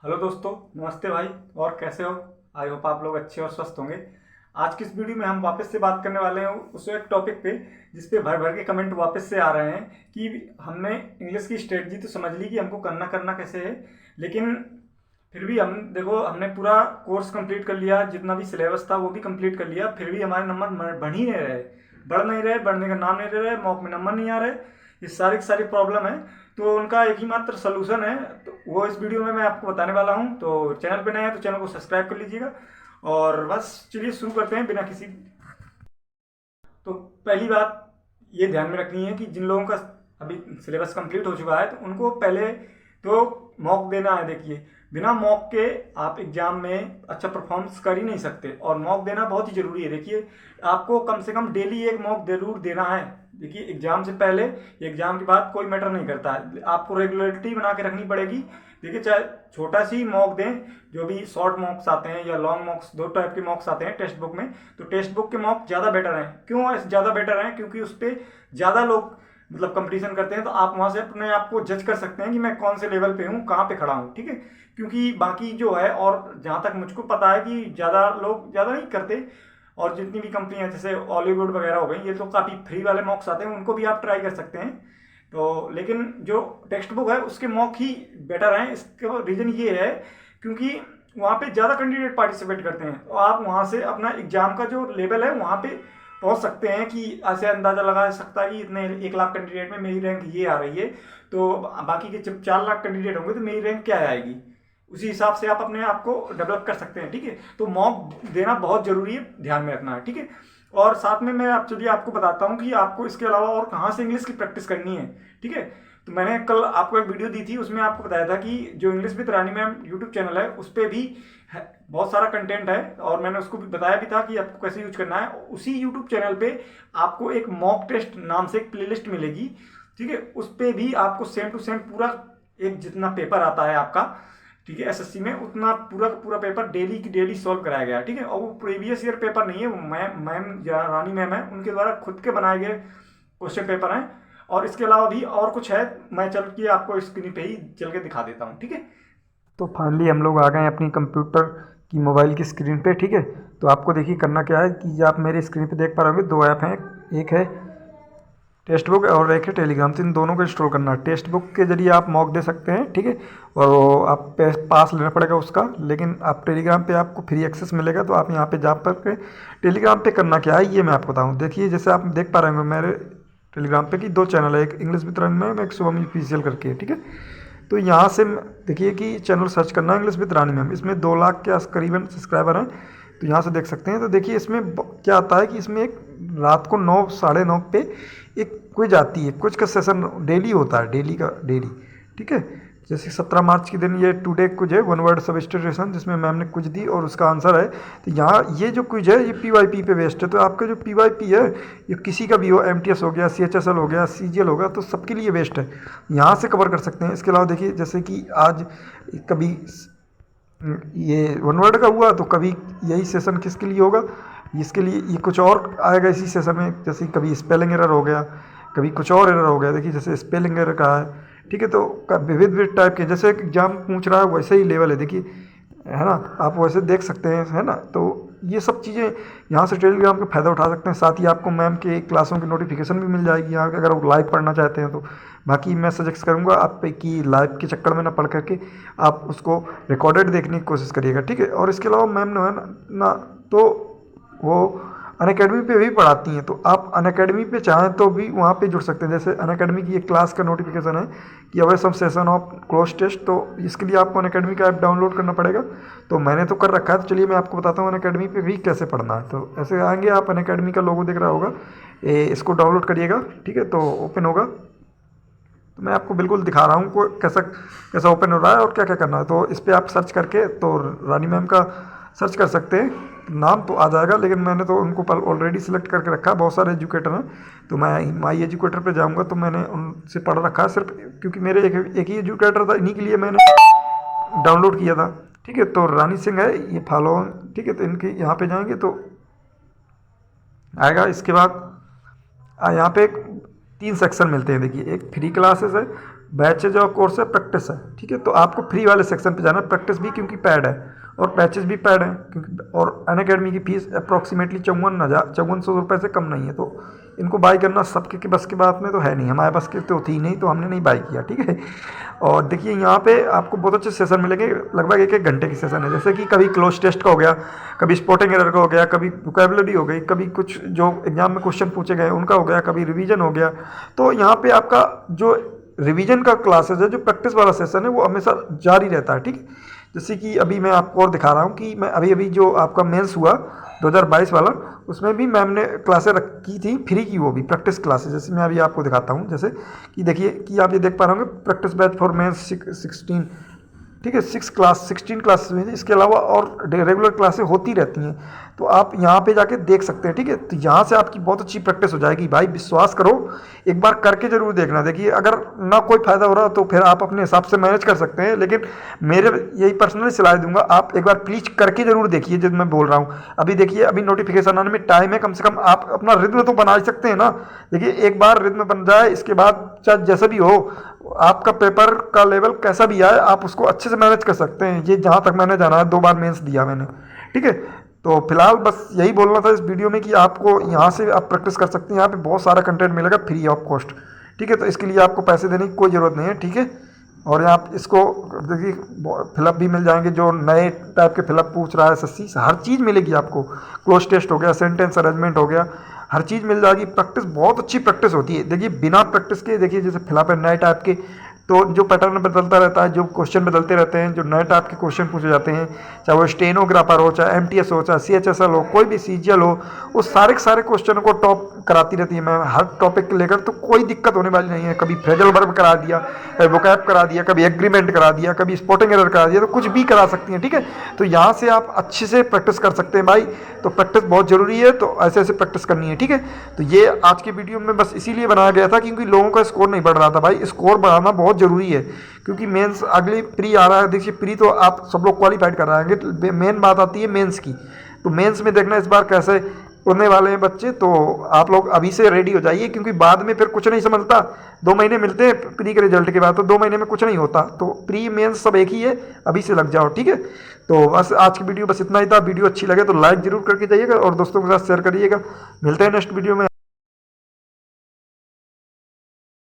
Hello दोस्तों, नमस्ते भाई। और कैसे हो? आई होप आप लोग अच्छे और स्वस्थ होंगे। आज की इस वीडियो में हम वापस से बात करने वाले हैं उस एक टॉपिक पे जिस पे भर भर के कमेंट वापस से आ रहे हैं कि हमने इंग्लिश की स्ट्रेटजी तो समझ ली कि हमको करना करना कैसे है, लेकिन फिर भी हम देखो हमने पूरा कोर्स कंप्लीट कर लिया, जितना भी सिलेबस था वो भी कंप्लीट कर लिया, फिर भी हमारे नंबर बढ़ ही नहीं रहे, बढ़ नहीं रहे, बढ़ने का नाम नहीं ले रहे, मॉक में नंबर नहीं आ रहे। ये सारी की सारी प्रॉब्लम है। तो उनका एक ही मात्र सोल्यूशन है, तो वो इस वीडियो में मैं आपको बताने वाला हूँ। तो चैनल पे नए हैं तो चैनल को सब्सक्राइब कर लीजिएगा। और बस चलिए शुरू करते हैं बिना किसी। तो पहली बात ये ध्यान में रखनी है कि जिन लोगों का अभी सिलेबस कंप्लीट हो चुका है तो उनको पहले तो मॉक देना है। देखिए, बिना मॉक के आप एग्जाम में अच्छा परफॉर्मेंस कर ही नहीं सकते, और मॉक देना बहुत ही ज़रूरी है। देखिए, आपको कम से कम डेली एक मॉक जरूर देना है। देखिए, एग्जाम से पहले, एग्जाम के बाद कोई मैटर नहीं करता है, आपको रेगुलरिटी बना के रखनी पड़ेगी। देखिए, चाहे छोटा सी मॉक दें, जो भी शॉर्ट मॉक्स आते हैं या लॉन्ग मॉक्स, दो टाइप के मॉक्स आते हैं टेक्स्ट बुक में। तो टेक्स्ट बुक के मॉक ज़्यादा बेटर हैं। क्यों ज़्यादा बेटर हैं? क्योंकि उस पर ज़्यादा लोग मतलब कंपटीशन करते हैं, तो आप वहाँ से अपने आप को जज कर सकते हैं कि मैं कौन से लेवल पे हूँ, कहाँ पे खड़ा हूँ। ठीक है, क्योंकि बाकी जो है, और जहाँ तक मुझको पता है कि ज़्यादा लोग ज़्यादा नहीं करते। और जितनी भी कंपनियां जैसे हॉलीवुड वगैरह हो गई, ये तो काफ़ी फ्री वाले मॉक्स आते हैं, उनको भी आप ट्राई कर सकते हैं। तो लेकिन जो टेक्स्ट बुक है उसके मॉक ही बेटर हैं। इसका रीज़न ये है क्योंकि वहाँ पे ज़्यादा कैंडिडेट पार्टिसिपेट करते हैं, तो आप वहाँ से अपना एग्जाम का जो लेवल है वहाँ पे पहुँच सकते हैं कि ऐसे अंदाज़ा लगा सकता है कि इतने 1 लाख कैंडिडेट में मेरी रैंक ये आ रही है, तो बाकी के जब 4 लाख कैंडिडेट होंगे तो मेरी रैंक क्या आएगी, उसी हिसाब से आप अपने आप को डेवलप कर सकते हैं। ठीक है, तो मॉक देना बहुत ज़रूरी है, ध्यान में रखना है। ठीक है, और साथ में मैं चलिए आपको बताता हूँ कि आपको इसके अलावा और कहाँ से इंग्लिश की प्रैक्टिस करनी है। ठीक है, तो मैंने कल आपको एक वीडियो दी थी, उसमें आपको बताया था कि जो English with Rani ma'am YouTube channel है उस पर भी बहुत सारा कंटेंट है, और मैंने उसको भी बताया भी था कि आपको कैसे यूज करना है। उसी यूट्यूब चैनल पे आपको एक मॉक टेस्ट नाम से एक प्लेलिस्ट मिलेगी। ठीक है, उस पर भी आपको सेम टू सेम पूरा एक जितना पेपर आता है आपका, ठीक है, एसएससी में, उतना पूरा का पूरा पेपर डेली की डेली सॉल्व कराया गया है। ठीक है, और वो प्रीवियस ईयर पेपर नहीं है, वो मैम या रानी मैम है उनके द्वारा खुद के बनाए गए क्वेश्चन पेपर हैं। और इसके अलावा भी और कुछ है, मैं चल के आपको स्क्रीन पे ही चल के दिखा देता हूँ। ठीक है, तो फाइनली हम लोग आ गए अपनी कंप्यूटर की मोबाइल की स्क्रीन पे। ठीक है, तो आपको देखिए करना क्या है कि आप मेरी स्क्रीन पे देख पा रहे होंगे, दो ऐप हैं, एक है टेक्स्ट बुक और एक है टेलीग्राम। तो इन दोनों को इंस्टॉल करना है। टेक्स्ट बुक के जरिए आप मॉक दे सकते हैं, ठीक है, और वो आप पास लेना पड़ेगा उसका, लेकिन आप टेलीग्राम पे आपको फ्री एक्सेस मिलेगा। तो आप यहाँ पे जा पर के टेलीग्राम पे करना क्या है ये मैं आपको बताऊँ। देखिए, जैसे आप देख पा रहे होंगे मेरे टेलीग्राम पे कि दो चैनल है, एक इंग्लिश विद में, एक शुभम ऑफिशियल करके। ठीक है, तो यहाँ से देखिए कि चैनल सर्च करना है इंग्लिश विद रानी मैम, इसमें 2 लाख के करीबन सब्सक्राइबर हैं। तो यहाँ से देख सकते हैं। तो देखिए इसमें क्या आता है कि इसमें एक रात को 9 साढ़े 9 पे एक क्विज आती है। क्विज का सेशन डेली होता है, डेली का डेली। ठीक है, जैसे 17 मार्च के दिन ये टुडे क्विज है, वन वर्ड सब्स्टिट्यूशन, जिसमें मैम ने क्विज दी और उसका आंसर है। तो यहाँ ये जो क्विज है ये पीवाईपी पे बेस्ड है। तो आपका जो पीवाईपी है ये किसी का भी हो, एमटीएस हो गया, सीएचएसएल हो गया, सीजीएल होगा, तो सबके लिए बेस्ट है, यहाँ से कवर कर सकते हैं। इसके अलावा देखिए जैसे कि आज कभी ये वन वर्ड का हुआ तो कभी यही सेशन किसके लिए होगा, इसके लिए ये कुछ और आएगा इसी सेशन में। जैसे कभी स्पेलिंग एरर हो गया, कभी कुछ और एरर हो गया। देखिए जैसे स्पेलिंग एरर का है। ठीक है, तो विविध विविध टाइप के, जैसे एग्जाम पूछ रहा है वैसे ही लेवल है, देखिए, है ना, आप वैसे देख सकते हैं, है ना। तो ये सब चीज़ें यहाँ से टेलीग्राम का फ़ायदा उठा सकते हैं। साथ ही आपको मैम के क्लासों की नोटिफिकेशन भी मिल जाएगी यहाँ, अगर आप लाइव पढ़ना चाहते हैं तो। बाकी मैं सजेस्ट करूँगा आप कि लाइव के चक्कर में ना पढ़ करके आप उसको रिकॉर्डेड देखने की कोशिश करिएगा। ठीक है, और इसके अलावा मैम ने है ना तो वो अनअकैडमी पे भी पढ़ाती हैं, तो आप अनअकैडमी पे चाहें तो भी वहाँ पे जुड़ सकते हैं। जैसे अनअकैडमी की एक क्लास का नोटिफिकेशन है कि awesome session of cloze test, तो इसके लिए आपको अनअकैडमी का ऐप डाउनलोड करना पड़ेगा। तो मैंने तो कर रखा है, तो चलिए मैं आपको बताता हूँ अनअकैडमी पे भी कैसे पढ़ना है। तो ऐसे आएंगे आप, अनअकैडमी का लोगो दिख रहा होगा, इसको डाउनलोड करिएगा। ठीक है, तो ओपन होगा, तो मैं आपको बिल्कुल दिखा रहा हूँ को कैसा कैसा ओपन हो रहा है और क्या क्या करना है। तो इस पर आप सर्च करके तो रानी मैम का सर्च कर सकते हैं, नाम तो आ जाएगा, लेकिन मैंने तो उनको ऑलरेडी सिलेक्ट करके रखा है। बहुत सारे एजुकेटर हैं, तो मैं माई एजुकेटर पे जाऊंगा, तो मैंने उनसे पढ़ रखा है सिर्फ, क्योंकि मेरे एक ही एजुकेटर था, इन्हीं के लिए मैंने डाउनलोड किया था। ठीक है, तो रानी सिंह है ये फॉलो। ठीक है, तो इनके यहाँ पे जाएंगे तो आएगा। इसके बाद यहाँ पे 3 सेक्शन मिलते हैं। देखिए, एक फ्री क्लासेस है, बैचेज और कोर्स है, प्रैक्टिस है, ठीक है। तो आपको फ्री वाले सेक्शन पे जाना है, प्रैक्टिस भी क्योंकि पैड है और पैचेज भी पैड है क्योंकि, और अनअकैडमी की फीस अप्रॉक्सीमेटली 5400 रुपये से कम नहीं है। तो इनको बाई करना सबके के बस की बात में तो है नहीं, हमारे बस की तो थी नहीं, तो हमने नहीं बाई किया, ठीक है। और देखिए यहाँ पे आपको बहुत अच्छे सेशन मिलेंगे, लगभग 1-1 घंटे की सेशन है। जैसे कि कभी क्लोज टेस्ट का हो गया, कभी स्पॉटिंग एरर का हो गया, कभी वोकैबुलरी हो गई, कभी कुछ जो एग्जाम में क्वेश्चन पूछे गए उनका हो गया, कभी रिवीजन हो गया। तो यहाँ पे आपका जो रिवीजन का क्लासेस है, जो प्रैक्टिस वाला सेशन है, वो हमेशा जारी रहता है, ठीक है। जैसे कि अभी मैं आपको और दिखा रहा हूँ कि मैं अभी अभी जो आपका मेंस हुआ 2022 वाला, उसमें भी मैम ने क्लासें रखी थी फ्री की, वो भी प्रैक्टिस क्लासेस। जैसे मैं अभी आपको दिखाता हूँ, जैसे कि देखिए कि आप ये देख पा रहे होंगे, प्रैक्टिस बैच फॉर मेंस 16, ठीक है, 16 क्लासेस हुई थी। इसके अलावा और रेगुलर क्लासें होती रहती हैं, तो आप यहाँ पे जाके देख सकते हैं, ठीक है। तो यहाँ से आपकी बहुत अच्छी प्रैक्टिस हो जाएगी भाई, विश्वास करो, एक बार करके जरूर देखना। देखिए अगर ना कोई फायदा हो रहा तो फिर आप अपने हिसाब से मैनेज कर सकते हैं, लेकिन मेरे यही पर्सनली सलाह दूंगा, आप एक बार प्लीज करके जरूर देखिए। जब मैं बोल रहा हूँ अभी देखिए, अभी नोटिफिकेशन आने में टाइम है, कम से कम आप अपना रिद्म तो बना सकते हैं ना। देखिए एक बार रिद्म बन जाए, इसके बाद चाहे जैसा भी हो, आपका पेपर का लेवल कैसा भी आए, आप उसको अच्छे से मैनेज कर सकते हैं। ये जहाँ तक मैंने जाना है, 2 बार मेंस दिया मैंने, ठीक है। तो फिलहाल बस यही बोलना था इस वीडियो में कि आपको यहाँ से आप प्रैक्टिस कर सकते हैं। यहाँ पे बहुत सारा कंटेंट मिलेगा फ्री ऑफ कॉस्ट, ठीक है। तो इसके लिए आपको पैसे देने की कोई ज़रूरत नहीं है, ठीक है। और यहाँ आप इसको देखिए, फिलअप भी मिल जाएंगे, जो नए टाइप के फिलअप पूछ रहा है एसएससी, हर चीज़ मिलेगी आपको। क्लोज टेस्ट हो गया, सेंटेंस अरेंजमेंट हो गया, हर चीज़ मिल जाएगी। प्रैक्टिस बहुत अच्छी प्रैक्टिस होती है। देखिए बिना प्रैक्टिस के, देखिए जैसे फिलअप है नए टाइप के, तो जो पैटर्न बदलता रहता है, जो क्वेश्चन बदलते रहते हैं, जो नए टाइप के क्वेश्चन पूछे जाते हैं, चाहे वो स्टेनोग्राफर हो, चाहे एमटीएस हो, चाहे सीएचएसएल हो, कोई भी सीजीएल हो, उस सारे के सारे क्वेश्चनों को टॉप कराती रहती है मैम, हर टॉपिक के लेकर। तो कोई दिक्कत होने वाली नहीं है। कभी फ्रेजल वर्ब करा दिया, कभी वोकैब करा दिया, कभी एग्रीमेंट करा दिया, कभी स्पॉटिंग एरर करा दिया, तो कुछ भी करा सकती हैं, ठीक है। तो यहाँ से आप अच्छे से प्रैक्टिस कर सकते हैं भाई। तो प्रैक्टिस बहुत ज़रूरी है, तो ऐसे ऐसे प्रैक्टिस करनी है, ठीक है। तो ये आज की वीडियो में बस इसीलिए बनाया गया था क्योंकि लोगों का स्कोर नहीं बढ़ रहा था भाई। स्कोर बढ़ाना बहुत ज़रूरी है, क्योंकि मेंस अगली प्री आ रहा है। देखिए प्री तो आप सब लोग क्वालिफाइड कर रहे हैं, मेन बात आती है मेंस की। तो मेंस में देखना इस बार कैसे उड़ने वाले हैं बच्चे। तो आप लोग अभी से रेडी हो जाइए, क्योंकि बाद में फिर कुछ नहीं समझता। 2 महीने मिलते हैं प्री के रिजल्ट के बाद, तो 2 महीने में कुछ नहीं होता। तो प्री मेंस सब एक ही है, अभी से लग जाओ, ठीक है। तो बस आज की वीडियो बस इतना ही था। वीडियो अच्छी लगे तो लाइक जरूर करके जाइएगा और दोस्तों के साथ शेयर करिएगा। मिलते हैं नेक्स्ट वीडियो में।